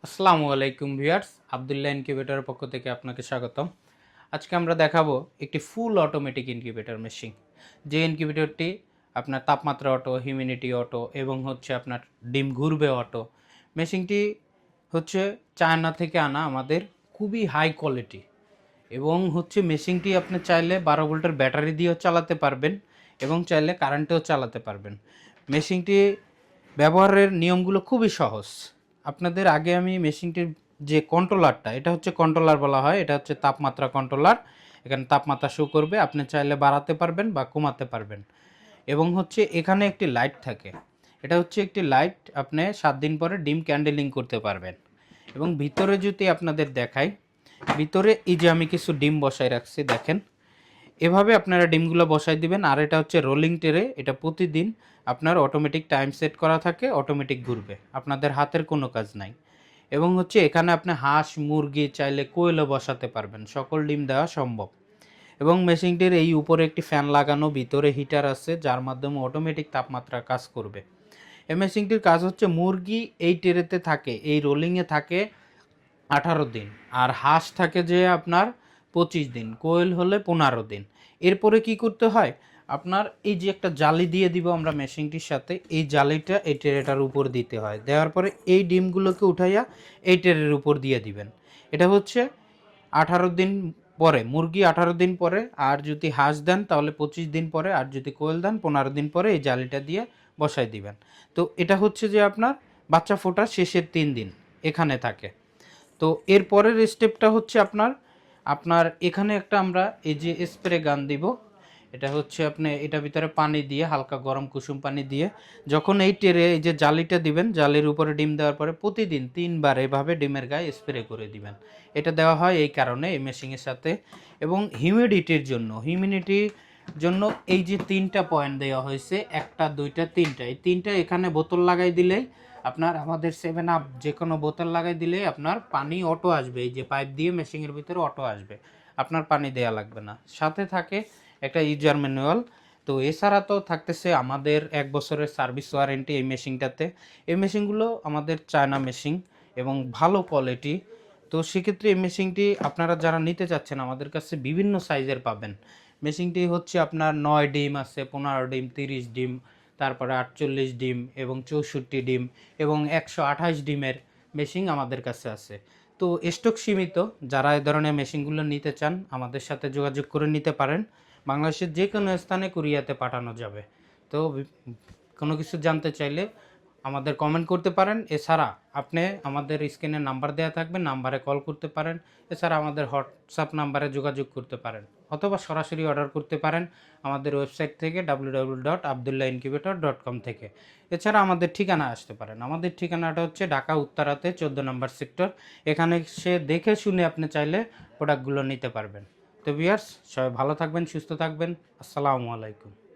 আসসালামু আলাইকুম ভিউয়ার্স, আব্দুল্লাহ ইনকিউবেটরের পক্ষ থেকে আপনাকে স্বাগতম। আজকে আমরা দেখাবো একটি ফুল অটোমেটিক ইনকিউবেটর মেশিন। যে ইনকিউবেটরটি আপনার তাপমাত্রা অটো, হিউমিডিটি অটো এবং আপনার ডিম ঘুরবে অটো। মেশিনটি চায়না থেকে আনা, আমাদের খুবই হাই কোয়ালিটি এবং মেশিনটি আপনি চাইলে 12 ভোল্টের ব্যাটারি দিয়েও চালাতে পারবেন এবং চাইলে কারেন্টেও চালাতে পারবেন। মেশিনটি ব্যবহারের নিয়মগুলো খুবই সহজ। আপনাদের আগে আমি মেশিনটির যে কন্ট্রোলারটা, এটা কন্ট্রোলার বলা হয়, এটা তাপমাত্রা কন্ট্রোলার। এখানে তাপমাত্রা শো করবে, আপনি চাইলে বাড়াতে পারবেন বা কমাতে পারবেন। এবং এখানে একটি লাইট থাকে, এটা একটি লাইট, আপনি 7 দিন পরে ডিম ক্যান্ডেলিং করতে পারবেন। এবং ভিতরে যদি আপনাদের দেখাই, ভিতরে এই যে আমি কিছু ডিম বসাই রাখছি, দেখেন এভাবে আপনারা ডিমগুলো বসাই দিবেন। আর এটা রোলিং ট্রে, এটা প্রতিদিন আপনার অটোমেটিক টাইম সেট করা থাকে, অটোমেটিক ঘুরবে, আপনাদের হাতের কোনো কাজ নাই। এবং এখানে আপনি হাঁস, মুরগি, চাইলে কোয়েলও বসাতে পারবেন, সকল ডিম দেওয়া সম্ভব। এবং মেশিনটির এই উপরে একটি ফ্যান লাগানো, ভিতরে হিটার আছে, যার মাধ্যমে অটোমেটিক তাপমাত্রা কাজ করবে। এই মেশিনটির কাজ মুরগি এই ট্রেতে থাকে, এই রোলিংয়ে থাকে 18 দিন, আর হাঁস থাকে যে আপনার 25 দিন, কোয়েল হলে 15 দিন। এরপরে কি করতে হয়, আপনার এই যে একটা জালি দিয়ে দিব আমরা মেশিনটির সাথে, এই জালিটা এই ট্রেটার উপর দিতে হয়। দেওয়ার পরে এই ডিমগুলোকে উঠাইয়া এই ট্রের উপর দিয়ে দিবেন। এটা 18 দিন পরে, মুরগি 18 দিন পরে, আর যদি হাঁস দেন তাহলে 25 দিন পরে, আর যদি কোয়েল দেন 15 দিন পরে এই জালিটা দিয়ে বসাই দিবেন। তো এটা যে আপনার বাচ্চা ফোটার শেষের 3 দিন এখানে থাকে। তো এর পরের স্টেপটা আপনার আপনার এখানে একটা আমরা এই যে স্প্রে গান দিব। এটা আপনি এটা ভিতরে পানি দিয়ে, হালকা গরম কুসুম পানি দিয়ে, যখন এই টেরে এই যে জালিটা দিবেন, জালির উপরে ডিম দেওয়ার পরে প্রতিদিন 3 বার এভাবে ডিমের গায়ে স্প্রে করে দিবেন। এটা দেওয়া হয় এই কারণে, এই মেশিনের সাথে। এবং হিউমিডিটির জন্য এই যে 3টা পয়েন্ট দেওয়া হয়েছে, 1টা 2টা 3টা, এই 3টা এখানে বোতল লাগাই দিলেই আপনার, আমাদের 7 আপ যে কোনো বোতল লাগাই দিলে আপনার পানি অটো আসবে, এই যে পাইপ দিয়ে মেশিনের ভিতরে অটো আসবে, আপনার পানি দেয়া লাগবে না। সাথে থাকে একটা ইউজার ম্যানুয়াল। তো এছাড়া তো থাকতেছে আমাদের 1 বছরের সার্ভিস ওয়ারেন্টি এই মেশিনটাতে। এই মেশিনগুলো আমাদের চায়না মেশিন এবং ভালো কোয়ালিটি। তো সেক্ষেত্রে এই মেশিনটি আপনারা যারা নিতে চাচ্ছেন, আমাদের কাছে বিভিন্ন সাইজের পাবেন। মেশিনটি আপনার 9 ডিম আছে, 15 ডিম, 30 ডিম, তারপরে 48 ডিম এবং 64 ডিম এবং 128 ডিমের মেশিন আমাদের কাছে আছে। তো স্টক সীমিত, যারা এই ধরনের মেশিনগুলো নিতে চান আমাদের সাথে যোগাযোগ করে নিতে পারেন। বাংলাদেশের যে কোনো স্থানে কুরিয়াতে পাঠানো যাবে। তো কোনো কিছু জানতে চাইলে আমাদের কমেন্ট করতে পারেন। এছাড়া আপনি আমাদের স্ক্রিনে নাম্বার দেওয়া থাকবে, নাম্বারে কল করতে পারেন। এছাড়া আমাদের হোয়াটসঅ্যাপ নাম্বারে যোগাযোগ করতে পারেন, অথবা সরাসরি অর্ডার করতে পারেন আমাদের ওয়েবসাইট থেকে www.abdullahincubator.com থেকে। এছাড়া আমাদের ঠিকানা আসতে পারেন। আমাদের ঠিকানাটা ঢাকা উত্তরাতে 14 নম্বর সেক্টর। এখানে সে দেখে শুনে আপনি চাইলে প্রোডাক্টগুলো নিতে পারবেন। তো ভিউয়ার্স, সবাই ভালো থাকবেন, সুস্থ থাকবেন। আসসালামু আলাইকুম।